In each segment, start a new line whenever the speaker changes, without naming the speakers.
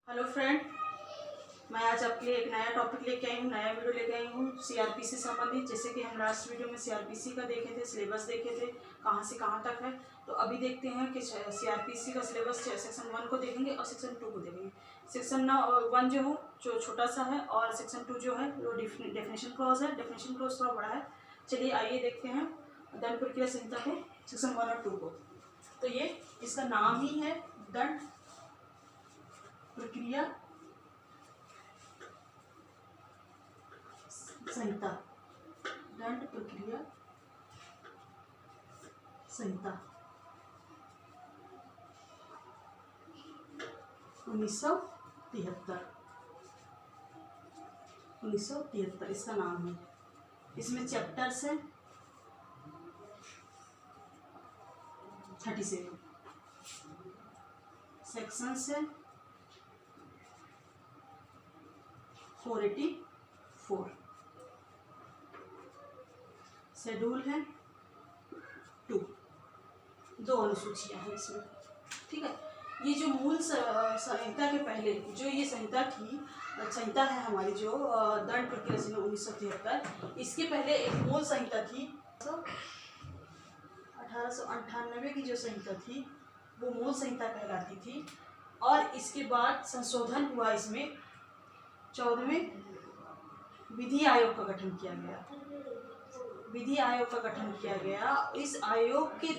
Hello friend, मैं आज आपके लिए एक नया टॉपिक लेके आई हूँ, नया वीडियो लेके आई हूँ सीआरपीसी से संबंधित। जैसे कि हम लास्ट वीडियो में सीआरपीसी का देखे थे, सिलेबस देखे थे कहाँ से कहाँ तक है। तो अभी देखते हैं कि सीआरपीसी का सिलेबस सेक्शन 1 को देखेंगे और सेक्शन 2 को देखेंगे। सेक्शन 1 जो हो जो छोटा सा है और सेक्शन 2 जो है वो डेफिनेशन क्लॉज है। डेफिनेशन क्लॉज थोड़ा बड़ा है। चलिए आइए देखते हैं दंड प्रक्रिया संहिता को, सेक्शन 1 और 2 को। तो ये इसका नाम ही है दंड प्रक्रिया संहिता। दंड प्रक्रिया संहिता 1973 इसका नाम है। इसमें चैप्टर्स है 37, सेक्शंस है 484, शेड्यूल है 2 अनुसूचियां हैं इसमें। ठीक है, ये जो मूल संहिता के पहले जो ये संहिता है हमारी जो दंड प्रक्रिया संहिता 1973, इसके पहले एक मूल संहिता थी 1898 की जो संहिता थी वो मूल संहिता कहलाती थी। और इसके बाद संशोधन हुआ, इसमें 14वें विधि आयोग का गठन किया गया। विधि आयोग का गठन किया गया। इस आयोग के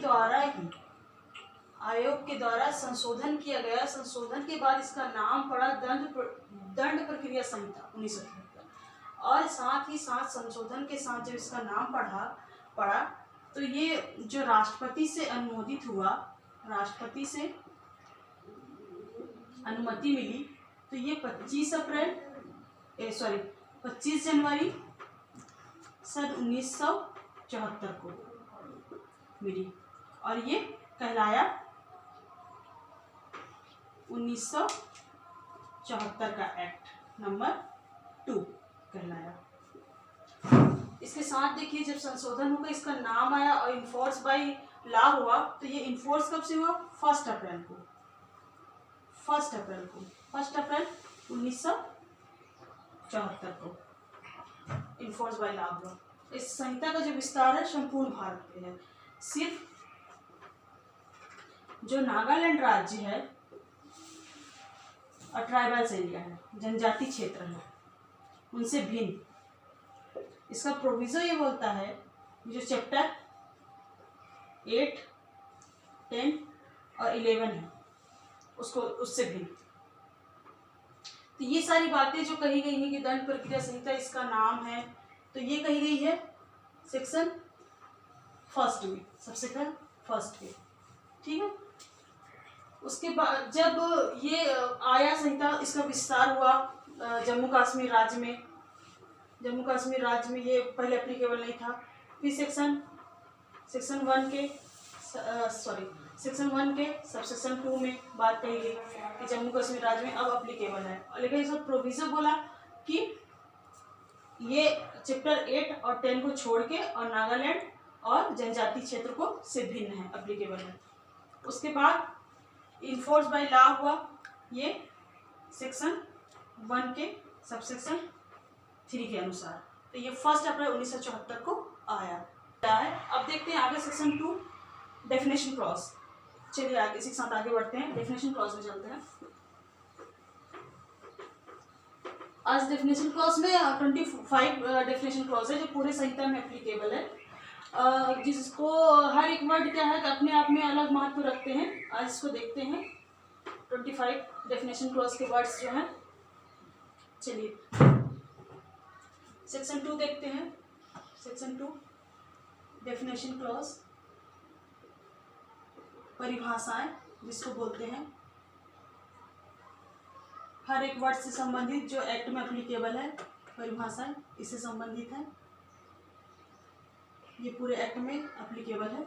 द्वारा संशोधन किया गया। संशोधन के बाद इसका नाम पड़ा दंड प्रक्रिया संहिता 1973। और साथ ही साथ संशोधन के साथ जब इसका नाम पड़ा तो ये जो राष्ट्रपति से अनुमोदित हुआ, राष्ट्रपति से अनुमति मिली, तो ये 25 जनवरी सन 1974 को मिली। और ये कहलाया 1974 का एक्ट नंबर 2 कहलाया। इसके साथ देखिए, जब संशोधन होकर इसका नाम आया और इन्फोर्स बाय लॉ हुआ, तो ये इन्फोर्स कब से हुआ? 1 अप्रैल 1974 को इन्फोर्स बाय लॉ हुआ। इस संहिता का जो विस्तार है संपूर्ण भारत पे है। सिर्फ जो नागालैंड राज्य है और ट्राइबल्स एरिया है, जनजाति क्षेत्र है, उनसे भिन्न इसका प्रोविजन ये बोलता है, जो चैप्टर 8, 10 और 11 है उससे भिन्न। तो ये सारी बातें जो कही गई हैं कि दंड प्रक्रिया संहिता इसका नाम है, तो ये कही गई है सेक्शन 1 में, सबसे पहले 1 में। ठीक है, उसके बाद जब ये आया संहिता, इसका विस्तार हुआ जम्मू कश्मीर राज्य में ये पहले एप्लीकेबल नहीं था। फिर सेक्शन 1 के सबसेक्शन 2 में बात कही गई कि जम्मू कश्मीर राज्य में अब एप्लीकेबल है। लेकिन इसका प्रोविजन बोला कि ये चैप्टर 8 और 10 को छोड़ के और नागालैंड और जनजाति क्षेत्र को से भिन्न है, एप्लीकेबल है। उसके बाद इन्फोर्स बाय लॉ हुआ ये सेक्शन 1 के सबसेक्शन 3 के अनुसार। तो ये 1 अप्रैल 1974 को आया है। अब देखते हैं आगे सेक्शन 2 डेफिनेशन क्लॉज। चलिए आगे इसी के साथ आगे बढ़ते हैं, डेफिनेशन क्लॉज में चलते हैं। आज डेफिनेशन क्लॉज में 25 डेफिनेशन क्लॉज है जो पूरे संहिता में एप्लीकेबल है, जिसको हर एक वर्ड क्या है अपने आप में अलग महत्व रखते हैं। आज इसको देखते हैं 25 डेफिनेशन क्लॉज के वर्ड्स जो हैं। चलिए सेक्शन 2 देखते हैं। सेक्शन 2 डेफिनेशन क्लॉज, परिभाषाएं जिसको बोलते हैं, हर एक वर्ड से संबंधित जो एक्ट में एप्लीकेबल है, परिभाषाएं इससे संबंधित है, ये पूरे एक्ट में एप्लीकेबल है।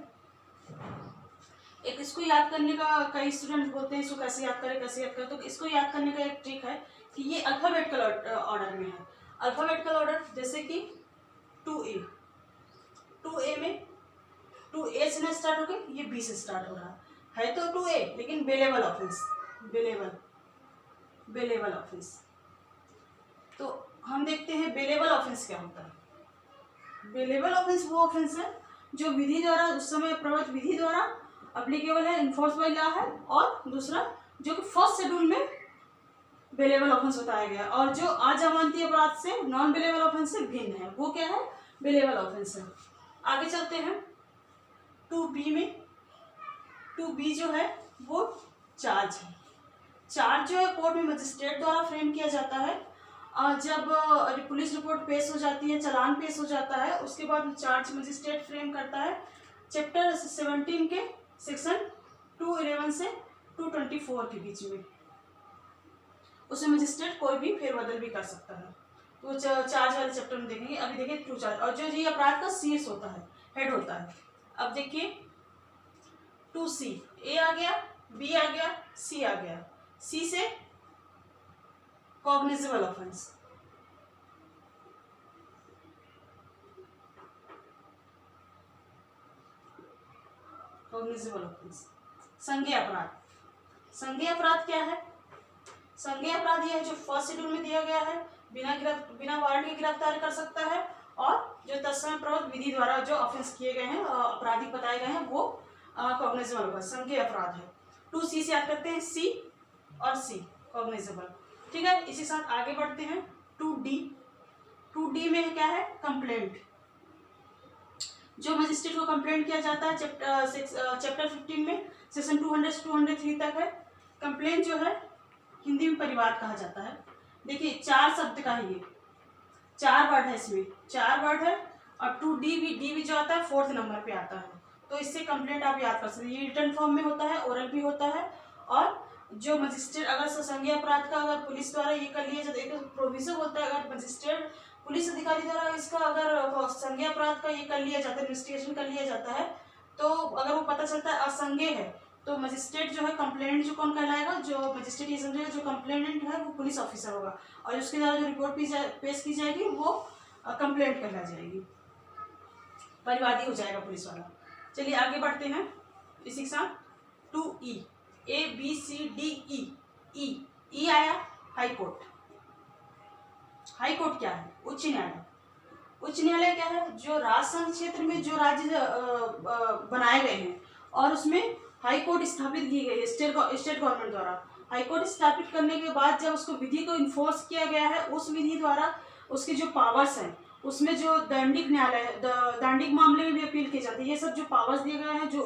एक इसको याद करने का, कई स्टूडेंट बोलते हैं इसको कैसे याद करें। तो इसको याद करने का एक ट्रिक है कि ये अल्फाबेटिकल ऑर्डर में है। अल्फाबेटिकल ऑर्डर जैसे कि 2A में 2A से ना स्टार्ट हो गया, ये B से स्टार्ट हो रहा है तो 2A, लेकिन bailable offence, bailable bailable offence. तो हम देखते हैं बेलेबल ऑफेंस क्या होता है। बेलेबल ऑफेंस वो ऑफेंस है जो विधि द्वारा, उस समय प्रवर्त विधि द्वारा अप्लीकेबल है, इन्फोर्स बाय लॉ है, और दूसरा जो कि फर्स्ट शेड्यूल में बेलेबल ऑफेंस बताया गया, और जो अजमानती अपराध से, नॉन बेलेबल ऑफेंस से भिन्न है, वो क्या है, बेलेबल ऑफेंस है। आगे चलते हैं 2B में। 2B जो है वो चार्ज है। चार्ज जो है कोर्ट में मजिस्ट्रेट द्वारा फ्रेम किया जाता है। जब पुलिस रिपोर्ट पेश हो जाती है, चालान पेश हो जाता है, उसके बाद चार्ज मजिस्ट्रेट फ्रेम करता है। चैप्टर 17 के सेक्शन 211 से 224 के बीच में उसमें मजिस्ट्रेट कोई भी फेरबदल भी कर सकता है। तो चार्ज वाले चैप्टर में देखेंगे। अभी देखिए ट्रू चार्ज, और जो ये अपराध का शीर्ष होता है, हेड होता है। अब देखिए 2C, ए आ गया, बी आ गया, सी आ गया। सी से कॉग्निजेबल ऑफेंस, कॉग्निजेबल ऑफेंस, संज्ञेय अपराध। संज्ञेय अपराध क्या है? संज्ञेय अपराध यह है जो फर्स्ट शेड्यूल में दिया गया है, बिना वारंट के गिरफ्तार कर सकता है, और जो तत्समय प्रवर्त विधि द्वारा जो ऑफेंस किए गए हैं, अपराधी बताए गए हैं, वो कॉग्निजेबल होगा, संज्ञेय अपराध है। 2C से याद करते हैं, सी और सी कॉग्निजेबल। ठीक है, इसी साथ आगे बढ़ते हैं 2D। 2D में क्या है? कंप्लेंट। जो मजिस्ट्रेट को कंप्लेंट किया जाता है चैप्टर 15 में सेक्शन 200 से 203 तक है। कंप्लेंट जो है हिंदी में परिवाद कहा जाता है। देखिए 4 शब्द का है, ये 4 वर्ड है, इसमें 4 वर्ड है, और 2D भी जो आता है 4th नंबर पे आता है। तो इससे कंप्लेंट आप याद कर सकते हैं। ये रिटर्न फॉर्म में होता है, ओरल भी होता है, और जो मजिस्ट्रेट अगर संज्ञेय अपराध का अगर पुलिस द्वारा ये कर लिया जाता है, एक प्रोविजन होता है, अगर मजिस्ट्रेट पुलिस अधिकारी द्वारा इसका अगर संज्ञेय अपराध का ये कर लिया जाता है, इन्वेस्टिगेशन कर लिया जाता है, तो अगर वो पता चलता है असंज्ञेय है, तो मजिस्ट्रेट जो है कंप्लेनेंट जो कौन कहलाएगा? जो मजिस्ट्रेट ये समझेगा जो कंप्लेनेंट है वो पुलिस ऑफिसर होगा, और उसके द्वारा जो रिपोर्ट पेश की जाएगी वो कंप्लेंट कहलाई जाएगी, परिवादी हो जाएगा पुलिस वाला। चलिए आगे बढ़ते हैं इसी के साथ 2E, ABCDE। ई आया हाई कोर्ट। हाई कोर्ट क्या है? उच्च न्यायालय। उच्च न्यायालय क्या है? जो राजसंघ क्षेत्र में जो राज्य बनाए गए हैं और उसमें हाई कोर्ट स्थापित की गई है स्टेट गवर्नमेंट द्वारा। हाई कोर्ट स्थापित करने के बाद जब उसको विधि को इन्फोर्स किया गया है, उस विधि द्वारा उसके जो पावर्स हैं, उसमें जो दंडिक न्यायालय, दंडिक मामले में भी अपील की जाती है, ये सब जो पावर्स दिए गए हैं, जो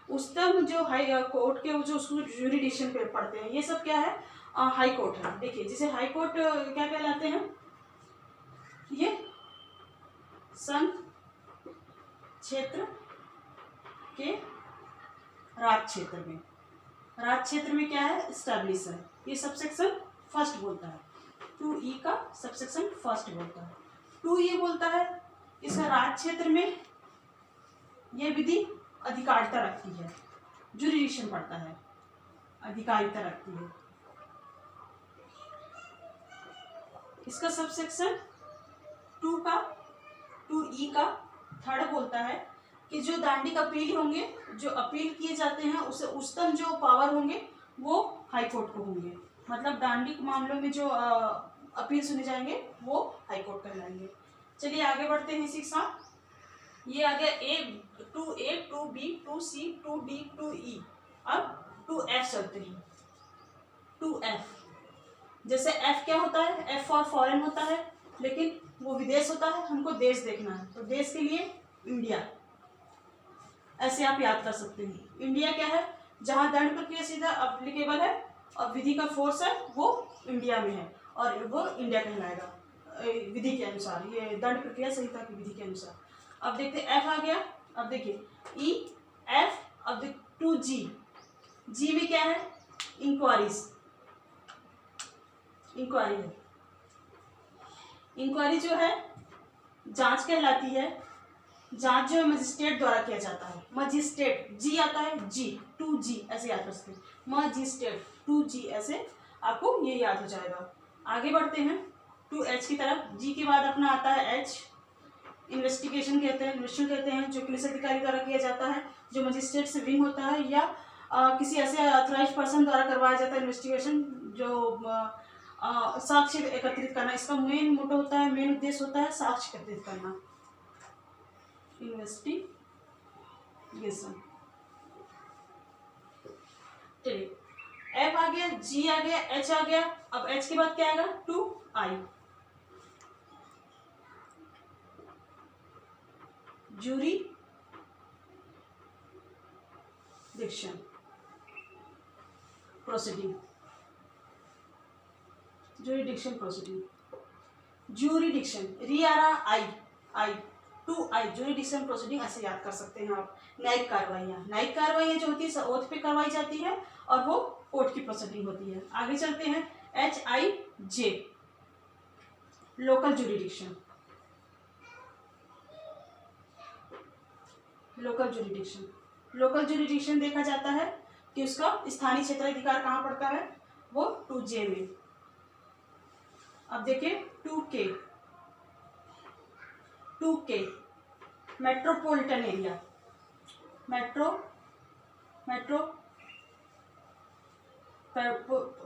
उच्चतम जो हाई कोर्ट के जो उसको ज्यूरिडिक्शन पे पढ़ते हैं, ये सब क्या है? हाई कोर्ट है। देखिए जिसे हाई कोर्ट क्या कहलाते हैं? ये संघ क्षेत्र के राज क्षेत्र में क्या है? स्टैब्लिश है। ये सबसेक्शन फर्स्ट बोलता है। 2E का सबसेक्शन फर्स्ट बोलता है। 2E बोलता है इसका राज क्षेत्र में यह विधि अधिकारिता रखती है, ज्यूरिडिक्शन पड़ता है, अधिकारिता रखती है। इसका सबसेक्शन 2E का थर्ड बोलता है कि जो दांडिक अपील होंगे, जो अपील किए जाते हैं, उसे उच्चतम जो पावर होंगे वो हाई कोर्ट को होंगे। मतलब दांडिक मामलों में जो अपील सुने जाएंगे वो हाई कोर्ट कहलाएंगे। चलिए आगे बढ़ते हैं इसी के साथ। ये आ गया 2A, 2B, 2C, 2D, 2E। अब 2F चलते हैं। 2F जैसे F क्या होता है? F फॉर फॉरेन होता है, लेकिन वो विदेश होता है, हमको देश देखना है, तो देश के लिए इंडिया, ऐसे आप याद कर सकते हैं। इंडिया क्या है? जहाँ दंड प्रक्रिया सीधा अप्लीकेबल है और विधि का फोर्स है वो इंडिया में है, और वो इंडिया कहलाएगा विधि के अनुसार, ये दंड प्रक्रिया संहिता की विधि के अनुसार। अब देखते F आ गया। अब देखिए E, F। अब देख 2G। G में क्या है? इंक्वायरीज, इंक्वायरी है। इंक्वायरी जो है जांच कहलाती है। जांच जो है मजिस्ट्रेट द्वारा किया जाता है। मजिस्ट्रेट, जी आता है, G, 2G ऐसे याद कर सकते हैं। मजिस्ट्रेट 2G, ऐसे आपको ये याद हो जाएगा। आगे बढ़ते हैं 2H की तरफ। G के बाद अपना आता है H, इन्वेस्टिगेशन कहते हैं, इन्वेस्टिगेशन कहते हैं, जो पुलिस अधिकारी द्वारा किया जाता है, जो मजिस्ट्रेट से विंग होता है या किसी ऐसे ऑथराइज पर्सन द्वारा करवाया जाता है इन्वेस्टिगेशन, जो साक्ष्य एकत्रित करना। इसका मेन मोटो होता है, मेन उद्देश्य होता है साक्ष्य एकत्रित करना, इन्वेस्टिगेशन। चलिए, एफ आ गया, जी आ गया, एच आ गया। अब एच के बाद क्या आएगा? Two I, jurisdiction proceeding, jurisdiction proceeding, jurisdiction, री आ रहा, I, I, two I, jurisdiction proceeding ऐसे याद कर सकते हैं आप। न्यायिक कार्रवाइयाँ, न्यायिक कार्रवाइयाँ जो होती है ओथ पे करवाई जाती है और वो कोर्ट की प्रोसीडिंग होती है। आगे चलते हैं, H I J, local jurisdiction, local jurisdiction. Local jurisdiction देखा जाता है कि उसका स्थानीय क्षेत्राधिकार कहाँ पड़ता है, वो 2J में। अब देखिए 2K, 2K metropolitan area,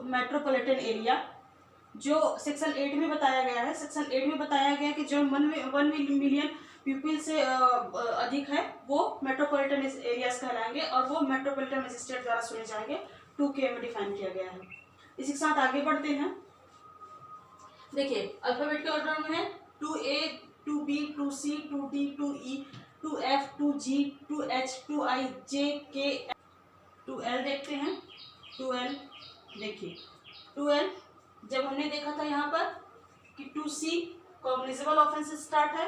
metropolitan area जो सेक्शन 8 में बताया गया है। सेक्शन 8 में बताया गया कि जो 1 मिलियन पीपल से अधिक है वो मेट्रोपॉलिटन एरियाज कहलाएंगे और वो मेट्रोपॉलिटन मजिस्ट्रेट द्वारा सुने जाएंगे। 2K में डिफाइन किया गया है। इसी के साथ आगे बढ़ते हैं। देखिए अल्फाबेट के ऑर्डर में है 2A, 2B, 2C, 2D, 2E, 2F, 2G, 2H, 2I, J, K, 2L देखते हैं। 2L देखिए 2L जब हमने देखा था यहाँ पर कि 2C कॉग्निजेबल ऑफेंस से स्टार्ट है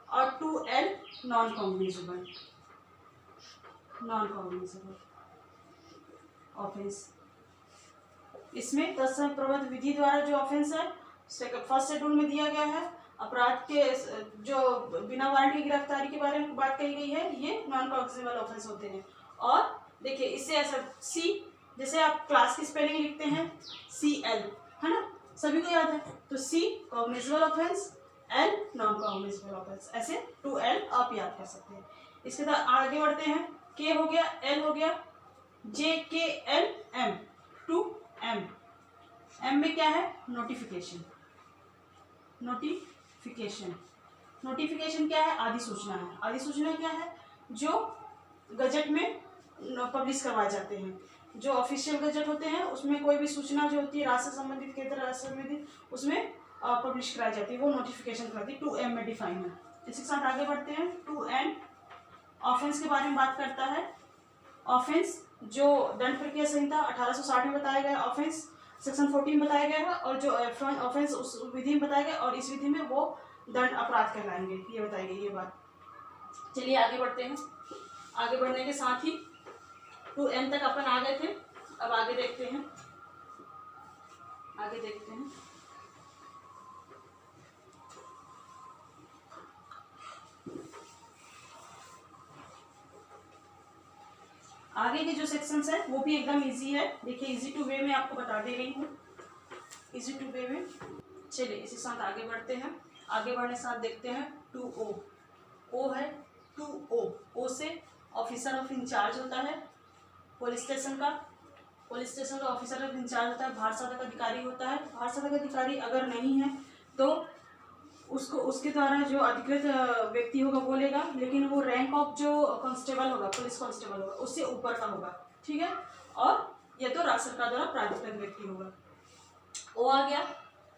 और 2L नॉन कॉग्निजेबल ऑफेंस। इसमें तत्सम प्रबंध विधि द्वारा जो ऑफेंस है फर्स्ट शेड्यूल में दिया गया है। अपराध के जो बिना वारंट की गिरफ्तारी के बारे में बात कही गई है, ये नॉन कॉग्निजेबल ऑफेंस होते हैं। और देखिए इससे ऐसा सी, जैसे आप क्लास की स्पेलिंग लिखते हैं CL, है ना, सभी को याद है। तो C cognizable offence, L non cognizable offence, ऐसे 2L आप याद कर सकते हैं। इसके बाद आगे बढ़ते हैं। K हो गया, L हो गया, J, K, L, M, 2M। M में क्या है? नोटिफिकेशन। नोटिफिकेशन क्या है? अधिसूचना है। अधिसूचना क्या है? जो गजट में पब्लिश करवाए जाते हैं। जो ऑफिशियल गजट होते हैं उसमें कोई भी सूचना जो होती है राज्य से संबंधित, केंद्र राज्य से संबंधित, उसमें पब्लिश कराई जाती है, वो नोटिफिकेशन कराती है। 2M में डिफाइन है। इसी के साथ आगे बढ़ते हैं। 2N ऑफेंस के बारे में बात करता है। ऑफेंस जो दंड प्रक्रिया संहिता 1860 में बताया गया ऑफेंस सेक्शन 14 बताया गया है और जो ऑफेंस उस विधि में बताया गया और इस विधि में वो दंड अपराध कहलाएंगे, ये बताई गई ये बात। चलिए आगे बढ़ते हैं। आगे बढ़ने के साथ ही 2N तक अपन आ गए थे। अब आगे देखते हैं। आगे के जो सेक्शंस है वो भी एकदम इजी है। देखिए इजी टू वे में आपको बता दे रही हूँ, इजी टू वे में। चलिए इसी साथ आगे बढ़ते हैं। आगे बढ़ने के साथ देखते हैं 2O। O है 2O, O से ऑफिसर ऑफ इंचार्ज होता है पुलिस स्टेशन का। पुलिस स्टेशन का ऑफिसर ऑफ इंचार्ज होता है, भारत साधक अधिकारी होता है। भारत साधक अधिकारी अगर नहीं है तो उसको उसके द्वारा जो अधिकृत व्यक्ति होगा वो लेगा, लेकिन वो रैंक ऑफ जो कांस्टेबल होगा, पुलिस कांस्टेबल होगा, उससे ऊपर का होगा, ठीक है। और ये तो राज्य सरकार द्वारा प्राधिकृत व्यक्ति होगा। ओ आ गया।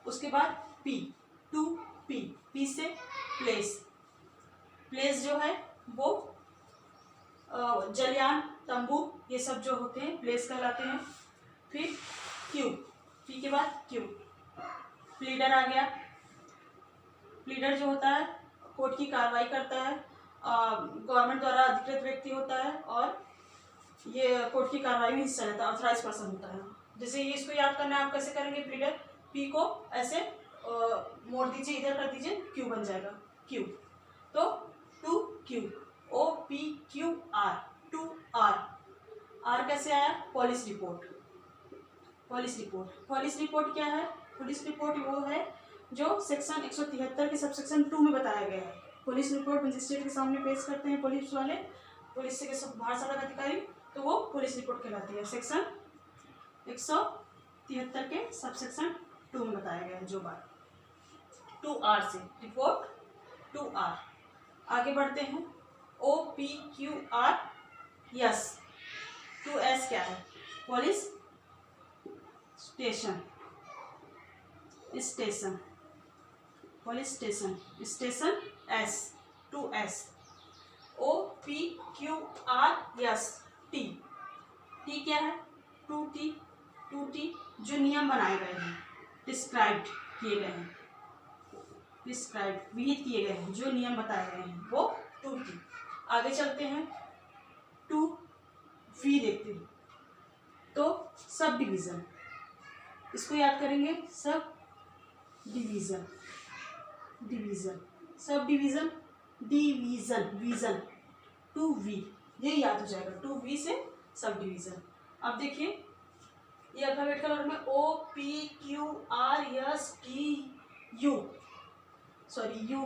उसके बाद P, 2P, P से प्लेस। प्लेस जो है वो जलयान, तंबू, ये सब जो होते हैं प्लेस कहलाते हैं। फिर Q, P के बाद Q, प्लीडर आ गया। प्लीडर जो होता है कोर्ट की कार्रवाई करता है, गवर्नमेंट द्वारा अधिकृत व्यक्ति होता है और ये कोर्ट की कार्रवाई में हिस्सा लेता है, ऑथराइज पर्सन होता है। जैसे ये इसको याद करना है, आप कैसे करेंगे? प्लीडर P को ऐसे मोड़ दीजिए, इधर कर दीजिए, Q बन जाएगा Q। तो 2Q, OPQR, 2R। R कैसे आया? Police report. पुलिस रिपोर्ट क्या है? पुलिस रिपोर्ट वो है जो सेक्शन 173 के सबसेक्शन 2 में बताया गया है। पुलिस रिपोर्ट मजिस्ट्रेट के सामने पेश करते हैं पुलिस वाले, पुलिस के भारत साधक अधिकारी, तो वो पुलिस रिपोर्ट कहलाती है। सेक्शन 173 के सबसेक्शन 2 में बताया गया है जो बात। 2R से रिपोर्ट 2R। आगे बढ़ते हैं। OPQRS। 2S क्या है? Police station, station, police station, station S, 2S। OPQRS T। T क्या है? 2T, 2T जो नियम बनाए गए हैं, डिस्क्राइब्ड किए गए हैं, डिस्क्राइब्ड विहित किए गए हैं, जो नियम बताए गए हैं वो 2T। आगे चलते हैं 2V देखते हैं। तो सब डिवीज़न, इसको याद करेंगे, sub division, division, sub division, division, vision, 2V, ये याद हो जाएगा। 2V से सब डिवीज़न। अब देखिए ये अल्फाबेटिकल ऑर्डर में OPQRSTU, sorry U,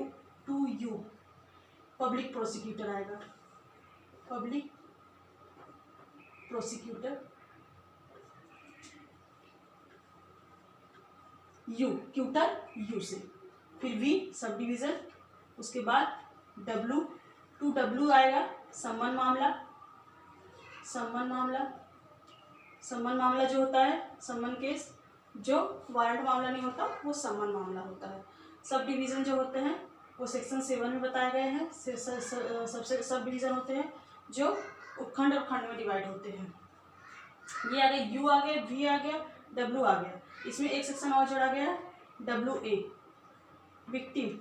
2U public prosecutor आएगा, पब्लिक प्रोसिक्यूटर, U क्यूटर U से, फिर V सब डिवीज़न, उसके बाद W, 2W आएगा सम्मन मामला, सम्मन मामला, सम्मन मामला जो होता है, सम्मन केस, जो वारंट मामला नहीं होता वो सम्मन मामला होता है। सब डिवीज़न जो होते हैं वो सेक्शन 7 में बताए गए हैं। सबसे सब डिवीज़न होते हैं जो उपखंड और खंड में डिवाइड होते हैं। ये आ गया, U आ गया, V आ गया, W आ गया। इसमें एक सेक्शन और जोड़ा गया है, WA, विक्टिम,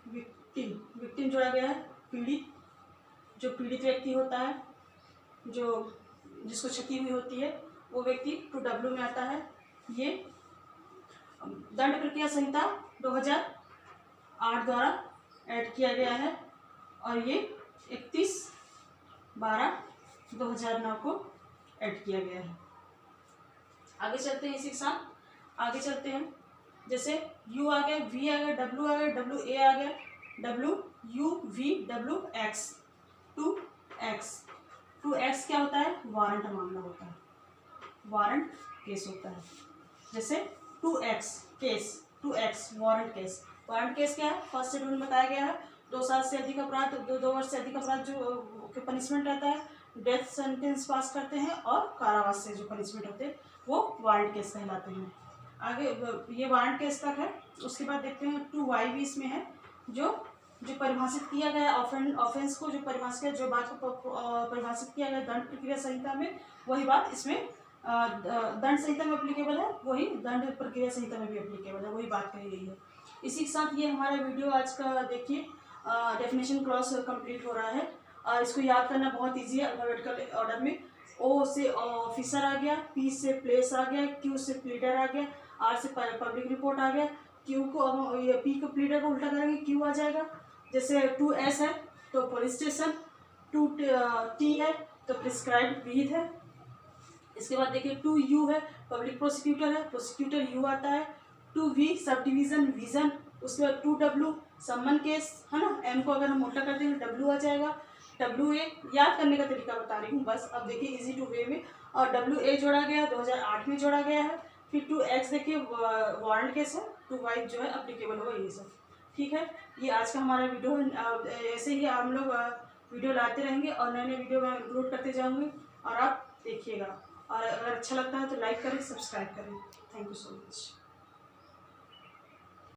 विक्टिम, विक्टिम जोड़ा गया है, पीड़ित, जो पीड़ित व्यक्ति होता है, जो जिसको क्षति हुई होती है, वो व्यक्ति 2W में आता है। ये दंड प्रक्रिया संहिता 2008 द्वारा ऐड किया गया है और ये 31/12/2009 को ऐड किया गया है। आगे चलते हैं इसी के साथ, आगे चलते हैं। जैसे U आ गया, V आ गया, W आ गया, WA आ गया, WUVWX, 2X क्या होता है? वारंट मामला होता है, वारंट केस होता है। जैसे 2X case, 2X warrant case. Warrant case क्या है? फर्स्ट शेड्यूल में बताया गया है 2 साल से अधिक अपराध, 2 वर्ष से अधिक अपराध जो पनिशमेंट रहता है, डेथ सेंटेंस पास करते हैं और कारावास से जो पनिशमेंट होते हैं वो वारंट केस कहलाते हैं। आगे ये वारंट केस तक है। उसके बाद देखते हैं 2Y भी इसमें है, जो परिभाषित किया गया ऑफेंस को, जो परिभाषित किया, जो बात को परिभाषित किया गया दंड प्रक्रिया संहिता में, वही बात इसमें दंड संहिता में एप्लीकेबल है, वही दंड प्रक्रिया संहिता में भी एप्लीकेबल है, वही बात कही गई है। इसी के साथ ये हमारा वीडियो आज का देखिए डेफिनेशन क्रॉस कंप्लीट हो रहा है। इसको याद करना बहुत ईजी है। अल्फाबेटिकल ऑर्डर में O से ऑफिसर आ गया, P से प्लेस आ गया, Q से प्लीडर आ गया, R से पब्लिक रिपोर्ट आ गया, Q को P को प्लीडर को उल्टा करेंगे Q आ जाएगा। जैसे 2S है तो पुलिस स्टेशन, 2T है तो प्रिस्क्राइब्ड विहित है। इसके बाद देखिए 2U है पब्लिक प्रोसिक्यूटर है, प्रोसिक्यूटर U आता है। 2V सब डिवीज़न विजन, उसके बाद 2W सम्मन केस है ना, M को अगर हम उल्टा कर देंगे W आ जाएगा। WA याद करने का तरीका बता रही हूँ बस, अब देखिए इजी टू वे में। और WA जोड़ा गया 2008 में जोड़ा गया है। फिर 2X देखिए वारंट केस है, 2Y जो है अप्लीकेबल होगा, ये सब ठीक है। ये आज का हमारा वीडियो है। ऐसे ही हम लोग वीडियो लाते रहेंगे और नए नए वीडियो में अपलोड करते जाऊँगी और आप देखिएगा। और अगर अच्छा लगता है तो लाइक करें, सब्सक्राइब करें। Thank you so much.